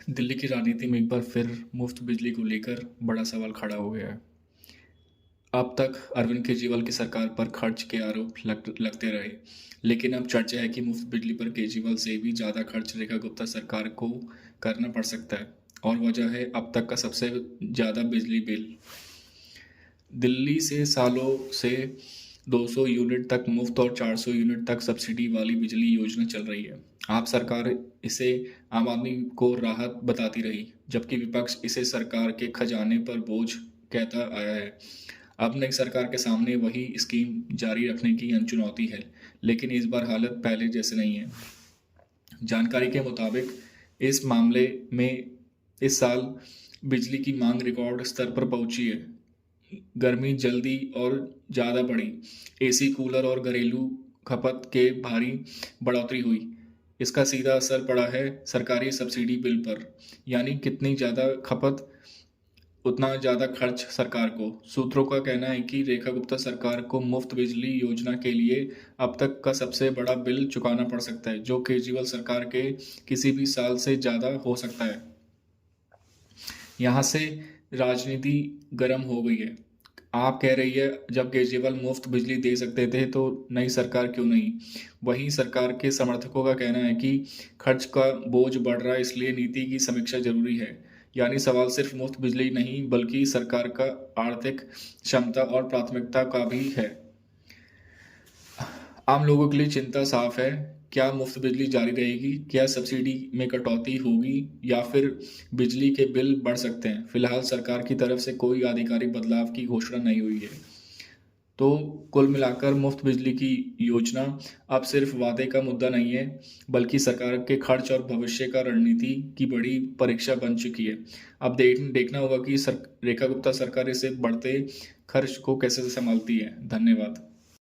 दिल्ली की राजनीति में एक बार फिर मुफ्त बिजली को लेकर बड़ा सवाल खड़ा हो गया है। अब तक अरविंद केजरीवाल की सरकार पर खर्च के आरोप लगते रहे, लेकिन अब चर्चा है कि मुफ्त बिजली पर केजरीवाल से भी ज़्यादा खर्च रेखा गुप्ता सरकार को करना पड़ सकता है। और वजह है अब तक का सबसे ज़्यादा बिजली बिल। दिल्ली से सालों से 200 यूनिट तक मुफ्त और 400 यूनिट तक सब्सिडी वाली बिजली योजना चल रही है। आप सरकार इसे आम आदमी को राहत बताती रही, जबकि विपक्ष इसे सरकार के खजाने पर बोझ कहता आया है। अब नई सरकार के सामने वही स्कीम जारी रखने की चुनौती है, लेकिन इस बार हालत पहले जैसे नहीं है। जानकारी के मुताबिक इस मामले में इस साल बिजली की मांग रिकॉर्ड स्तर पर पहुंची है। गर्मी जल्दी और ज़्यादा बढ़ी, एसी, कूलर और घरेलू खपत के भारी बढ़ोतरी हुई। इसका सीधा असर पड़ा है सरकारी सब्सिडी बिल पर, यानी कितनी ज़्यादा खपत उतना ज़्यादा खर्च सरकार को। सूत्रों का कहना है कि रेखा गुप्ता सरकार को मुफ्त बिजली योजना के लिए अब तक का सबसे बड़ा बिल चुकाना पड़ सकता है, जो केजरीवाल सरकार के किसी भी साल से ज़्यादा हो सकता है। यहाँ से राजनीति गर्म हो गई है। आप कह रही है, जब केजरीवाल मुफ्त बिजली दे सकते थे तो नई सरकार क्यों नहीं? वहीं सरकार के समर्थकों का कहना है कि खर्च का बोझ बढ़ रहा है, इसलिए नीति की समीक्षा जरूरी है। यानी सवाल सिर्फ मुफ्त बिजली नहीं, बल्कि सरकार का आर्थिक क्षमता और प्राथमिकता का भी है। आम लोगों के लिए चिंता साफ है। क्या मुफ्त बिजली जारी रहेगी? क्या सब्सिडी में कटौती होगी या फिर बिजली के बिल बढ़ सकते हैं? फिलहाल सरकार की तरफ से कोई आधिकारिक बदलाव की घोषणा नहीं हुई है। तो कुल मिलाकर मुफ्त बिजली की योजना अब सिर्फ वादे का मुद्दा नहीं है, बल्कि सरकार के खर्च और भविष्य का रणनीति की बड़ी परीक्षा बन चुकी है। अब देखना होगा कि रेखा गुप्ता सरकार इसे बढ़ते खर्च को कैसे संभालती है। धन्यवाद।